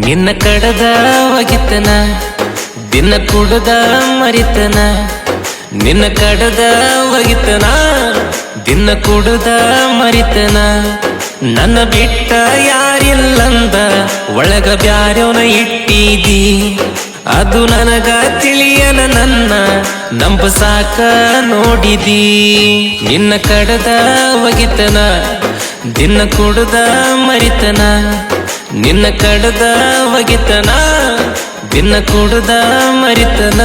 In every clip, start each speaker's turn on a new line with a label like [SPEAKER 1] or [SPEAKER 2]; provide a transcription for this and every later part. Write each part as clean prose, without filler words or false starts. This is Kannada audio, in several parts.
[SPEAKER 1] ನಿನ್ನ ಕಡದ ಒಗಿತನ ದಿನ ಕುಡದ ಮರಿತನ ನಿನ್ನ ಕಡದ ಒಗಿತನ ದಿನ ಕುಡದ ಮರಿತನ ನನ್ನ ಬಿಟ್ಟ ಯಾರಿಲ್ಲಂದ ಒಳಗ ಬ್ಯಾರ್ಯವನ ಇಟ್ಟಿದಿ ಅದು ನನಗ ತಿಳಿಯನ ನನ್ನ ನಂಬ ಸಾಕ ನೋಡಿದಿ ನಿನ್ನ ಕಡದ ಒಗಿತನ ದಿನ ಕುಡದ ಮರಿತನ ನಿನ್ನ ಕಡದ ಒಗಿತನ ದಿನ ಕುಡದ ಮರಿತನ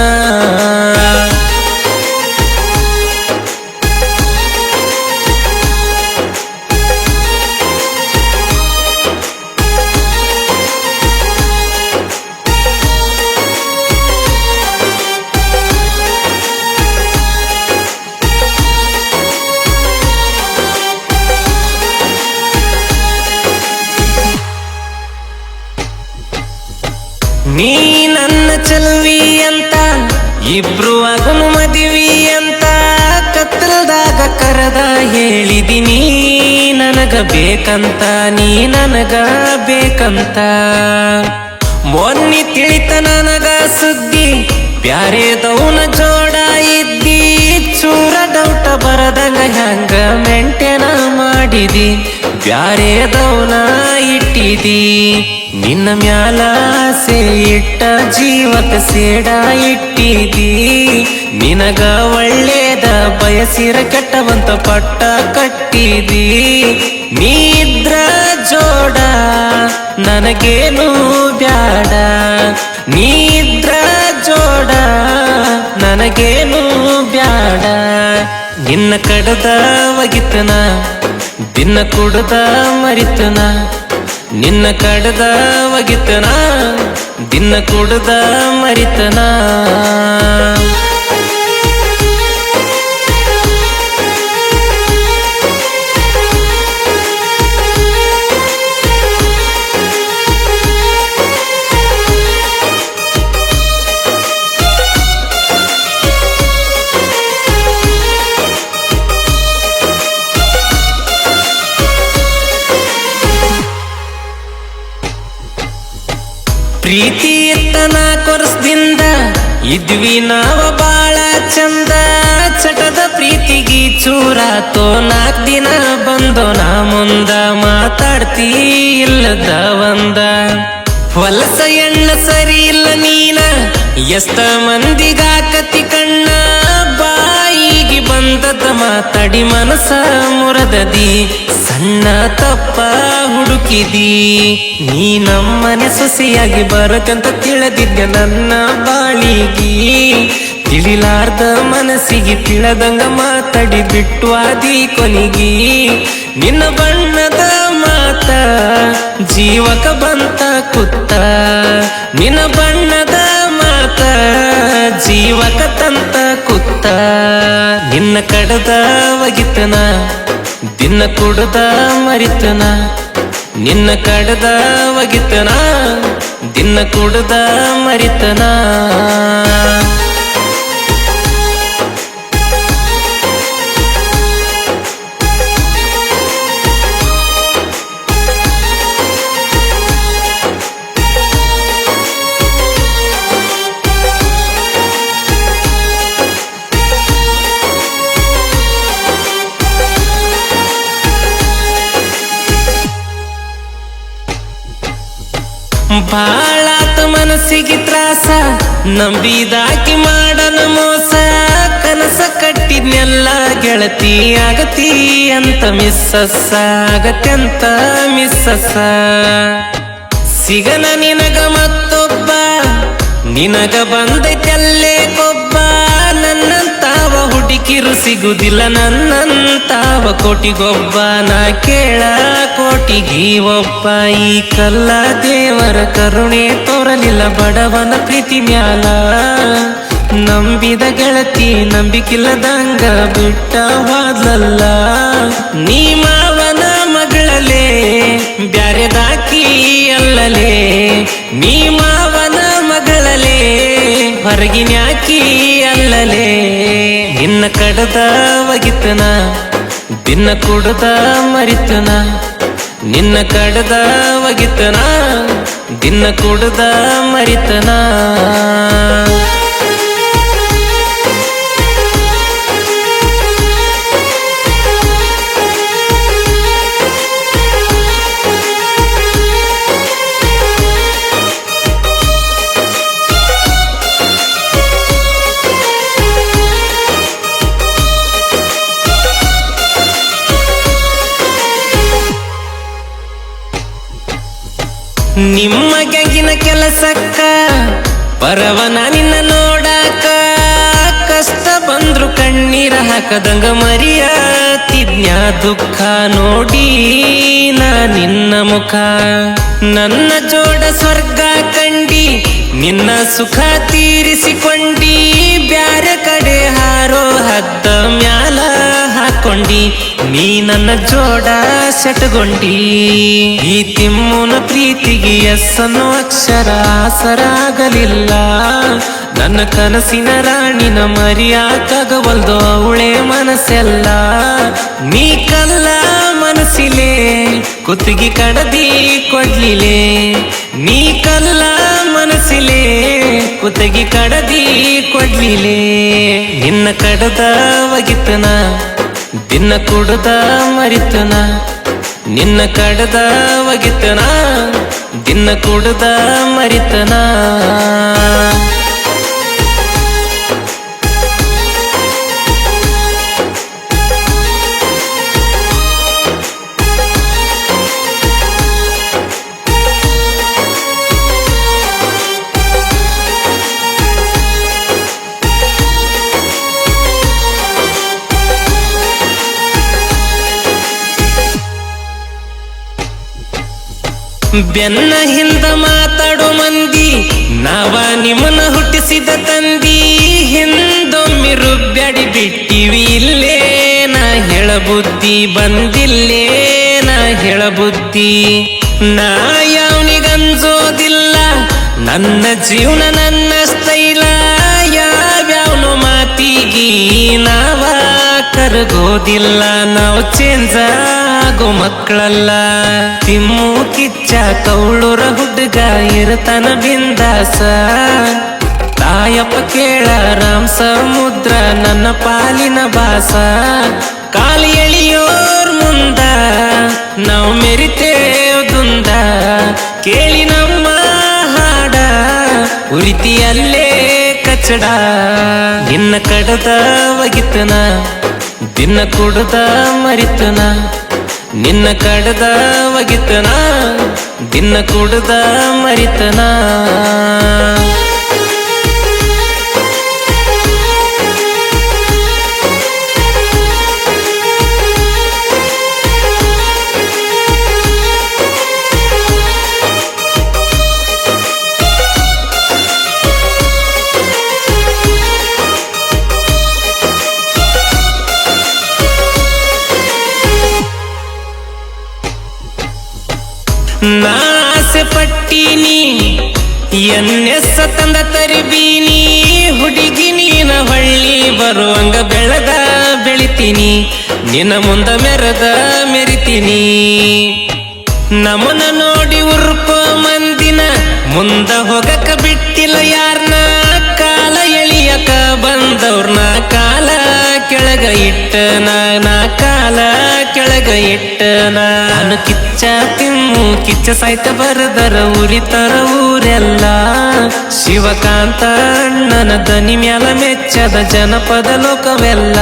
[SPEAKER 1] ನೀ ನನ್ನ ಚೆಲ್ವಿ ಅಂತ ಇಬ್ರು ಆಗುನು ಮದಿವಿ ಅಂತ ಕತ್ತಲದಾಗ ಕರೆದ ಹೇಳಿದಿನಿ ನನಗ ಬೇಕಂತ ನೀ ನನಗ ಬೇಕಂತ ಮೊನ್ನೆ ತಿಳಿತ ನನಗ ಸುದ್ದಿ ಬ್ಯಾರೆದವನ ಜೋಡ ಇದ್ದಿ ಚೂರ ಡೌಟ ಬರದಂಗ ಹ್ಯಾಂಗ ಮೆಂಟೇನ ಮಾಡಿದಿ ಬ್ಯಾರೆದವನ ಇಟ್ಟಿದಿ ನಿನ್ನ ಮ್ಯಾಲ ಸೇ ಇಟ್ಟ ಜೀವಕ ಸೇಡ ಇಟ್ಟಿದಿ ನಿನಗ ಒಳ್ಳೇದ ಬಯಸಿರ ಕೆಟ್ಟವಂತ ಪಟ್ಟ ಕಟ್ಟಿದಿ ನೀ ಇದ್ರ ಜೋಡ ನನಗೇನು ಬ್ಯಾಡ ನೀ ಇದ್ರ ಜೋಡ ನನಗೇನು ಬ್ಯಾಡ ನಿನ್ನ ಕಡದ ಒಗಿತನ ದಿನ ಕುಡದ ಮರಿತನ ನಿನ್ನ ಕಡದ ಒಗಿತನ ದಿನ ಕುಡದ ಮರಿತನ ಪ್ರೀತಿ ಇತ್ತನ ಕೊರಸದಿಂದ ಇದ್ವಿ ನಾವ ಬಾಳ ಚಂದ ಚಟದ ಪ್ರೀತಿಗಿ ಚೂರಾತೋ 4 ದಿನ ಬಂದೋ ನಾ ಮುಂದ ಮಾತಾಡ್ತೀ ಇಲ್ಲದ ಒಂದ ಹೊಲಸ ಎಣ್ಣ ಸರಿ ಇಲ್ಲ ನೀನ ಎಷ್ಟ ಮಂದಿಗಾಕತಿ ಕಣ್ಣ ಬಾಯಿಗೆ ಬಂದದ ಮಾತಾಡಿ ಮನಸ ಮುರದದಿ ಸಣ್ಣ ತಪ್ಪ ಹುಡುಕಿದಿ ನೀ ನಮ್ಮನೆ ಸೊಸೆಯಾಗಿ ಬರಕಂತ ತಿಳಿದಿದ್ದೆ ನನ್ನ ಬಾಳಿಗಿ ತಿಳಿಲಾರ್ದ ಮನಸ್ಸಿಗೆ ತಿಳದಂಗ ಮಾತಾಡಿ ಬಿಟ್ಟು ಆದಿ ಕೊನಿಗಿ ನಿನ್ನ ಬಣ್ಣದ ಮಾತ ಜೀವಕ ಬಂತ ಕುತ್ತ ನಿನ್ನ ಬಣ್ಣದ ಮಾತ ಜೀವಕ ತಂತ ಕುತ್ತ ನಿನ್ನ ಕಡದ ಒಗಿತನ ದಿನ ಕುಡದ ಮರಿತನ ನಿನ್ನ ಕಡದ ಒಗಿತನ ದಿನ ಕುಡದ ಮರಿತನ ಬಾಳಾತ ಮನಸ್ಸಿಗೆ ತ್ರಾಸ ನಂಬಿದಾಕಿ ಮಾಡನ ಮೋಸ ಕನಸ ಕಟ್ಟಿದ್ನೆಲ್ಲ ಗೆಳತಿ ಆಗತಿ ಅಂತ ಮಿಸ್ಸಸ್ಸ ಆಗತ್ಯಂತ ಮಿಸ್ಸಸ್ಸ ಸಿಗನ ನಿನಗ ಮತ್ತೊಬ್ಬ ನಿನಗ ಬಂದೈತೆಲ್ಲೇ ಕೊಬ್ಬ ನನ್ನಂತಾವ ಹುಡುಕಿರು ಸಿಗುದಿಲ್ಲ ನನ್ನಂತಾವ ಕೋಟಿಗೊಬ್ಬ ನಾ ಕೇಳ ಕೋಟಿಗಿ ಒಬ್ಬ ಈ ಕಲ್ಲ ದೇವರ ಕರುಣೆ ತೋರಲಿಲ್ಲ ಬಡವನ ಪ್ರೀತಿ ಮ್ಯಾಲ ನಂಬಿದ ಗೆಳತಿ ನಂಬಿಕಿಲ್ಲದಂಗ ಬಿಟ್ಟ ಹೋದ್ಲಲ್ಲ ನೀ ಮಾವನ ಮಗಳಲೇ ಬ್ಯಾರೆದಾಕಿ ಅಲ್ಲಲೇ ನೀ ಮಾವನ ಮಗಳಲೇ ಹೊರಗಿನ್ಯಾಕಿ ಅಲ್ಲಲೇ ನಿನ್ನ ಕಡದ ಒಗಿತನ ದಿನ ಕುಡದ ಮರಿತನ ನಿನ್ನ ಕಡದ ಒಗಿತನ ದಿನ ಕುಡ್ದ ಮರಿತನ. ನಿಮ್ಮ ಗ್ಯಾಂಗಿನ ಕೆಲಸಕ್ಕ ಪರವನ ನಿನ್ನ ನೋಡಾಕ, ಕಷ್ಟ ಬಂದ್ರು ಕಣ್ಣೀರ ಹಾಕದಂಗ ಮರಿಯಾತಿದ್ನ್ಯ ದುಃಖ ನೋಡಿ ನಾ ನಿನ್ನ ಮುಖ. ನನ್ನ ಜೋಡ ಸ್ವರ್ಗ ಕಂಡಿ ನಿನ್ನ ಸುಖ ತೀರಿಸಿಕೊಂಡಿ, ಬ್ಯಾರೆ ಕಡೆ ಹಾರೋ ಹದ್ದ ಮ್ಯಾಲ ಹಾಕೊಂಡಿ, ನೀ ನನ್ನ ಜೋಡ ಸೆಟಗೊಂಡಿ. ಈ ತಿಮ್ಮನ ಪ್ರೀತಿಗೆ ಎಸ್ಸನ್ನು ಅಕ್ಷರ ಆಸರಾಗಲಿಲ್ಲ, ನನ್ನ ಕನಸಿನ ರಾಣಿನ ಮರಿಯಾಕಾಗವಲ್ದು ಅವಳೆ ಮನಸ್ಸೆಲ್ಲ. ನೀ ಕಲ್ಲ ಮನಸ್ಸಿಲೆ ಕುತ್ತಿಗೆ ಕಡದಿ ಕೊಡ್ಲಿಲೆ, ನೀ ಕಲ್ಲ ಮನಸ್ಸಿಲೆ ಕುತ್ತಿಗೆ ಕಡದಿ ಕೊಡ್ಲಿಲೆ. ನಿನ್ನ ಕಡದ ಒಗಿತನ ದಿನ ಕುಡ್ದ ಮರಿತನ, ನಿನ್ನ ಕಡದ ಒಗಿತನ ದಿನ ಕುಡ್ದ ಮರಿತನ. ಬೆನ್ನ ಹಿಂದ ಮಾತಾಡೋ ಮಂದಿ ನಾವ ನಿಮ್ಮನ್ನ ಹುಟ್ಟಿಸಿದ ತಂದಿ, ಹಿಂದೊಮ್ಮೆ ರುಬ್ಬ್ಯಾಡಿ ಬಿಟ್ಟಿವಿ ಇಲ್ಲೇ ನಾ ಹೇಳ ಬುದ್ಧಿ ಬಂದಿಲ್ಲೇ ನಾ ಹೇಳ ಬುದ್ಧಿ. ನಾ ಯಾವನಿಗಂಜೋದಿಲ್ಲ ನನ್ನ ಜೀವನ ನನ್ನ ಸ್ಟೈಲ, ಯಾವ್ಯಾವನು ಮಾತಿಗಿ ನಾವ ಕರಗೋದಿಲ್ಲ, ನಾವು ಚೇಂಜ್ ಆಗೋ ಮಕ್ಕಳಲ್ಲ. ತಿಮ್ಮು ಕಿಚ್ಚ ಕೌಳೂರ ಹುಡುಗ ಇರತನ ಬಿಂದಾಸ, ತಾಯಪ್ಪ ಕೇಳ ರಾಮ್ ಸಮುದ್ರ ನನ್ನ ಪಾಲಿನ ಬಾಸ. ಕಾಲಿ ಎಳಿಯೋರ್ ಮುಂದ ನಾವು ಮೆರಿತೇವುದುಂದ, ಕೇಳಿ ನಮ್ಮ ಹಾಡ ಉರಿತಿಯಲ್ಲೇ ಕಚಡ. ನಿನ್ನ ಕಡದ ಒಗಿತನ ದಿನ ಕುಡ್ದ ಮರಿತನ, ನಿನ್ನ ಕಡದ ಒಗಿತನ ದಿನ ಕುಡ್ದ ಮರಿತನ. ನಾಸೆ ಪಟ್ಟೀನಿ ಎನ್ನೆಸ್ಸ ತಂದ ತರಿಬೀನಿ, ಹುಡುಗಿ ನೀನ ಹೊಳ್ಳಿ ಬರುವಂಗ ಬೆಳೆದ ಬೆಳಿತೀನಿ, ನಿನ್ನ ಮುಂದ ಮೆರೆದ ಮೆರಿತೀನಿ. ನಮ್ಮನ ನೋಡಿ ಉರ್ಕೋ ಮಂದಿನ ಮುಂದ ಹೋಗಕ ಬಿಟ್ಟಿಲ್ಲ ಯಾರನ್ನ, ಕಾಲ ಎಳಿಯಕ ಬಂದವ್ರನ್ನ ಕಾಲ ಕೆಳಗ ಇಟ್ಟನ, ನಾ ಕಾಲ ಕೆಳಗ ಇಟ್ಟನ. ನಾನು ಕಿಚ್ಚ ತಿಮ್ಮು ಕಿಚ್ಚ ಸಾಯ್ತ ಬರದರ ಉರಿತರ ಊರೆಲ್ಲ, ಶಿವಕಾಂತ ಅಣ್ಣನ ದನಿ ಮ್ಯಾಲ ಮೆಚ್ಚದ ಜನಪದ ಲೋಕವೆಲ್ಲ.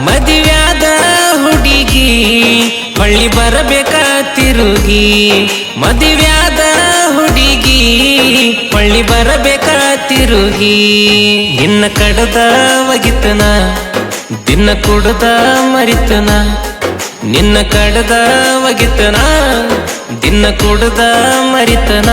[SPEAKER 1] ಮದುವ್ಯಾದ ಹುಡುಗಿ ಹೊಳ್ಳಿ ಬರಬೇಕ ತಿರುಗಿ, ಮದುವ್ಯಾದ ಹುಡುಗಿ ಹೊಳ್ಳಿ ಬರಬೇಕ ತಿರುಗಿ. ನಿನ್ನ ಕಡದ ಒಗಿತನ ದಿನ ಕುಡ್ದ ಮರಿತನ, ನಿನ್ನ ಕಡದ ಒಗಿತನ ದಿನ ಕುಡ್ದ ಮರಿತನ.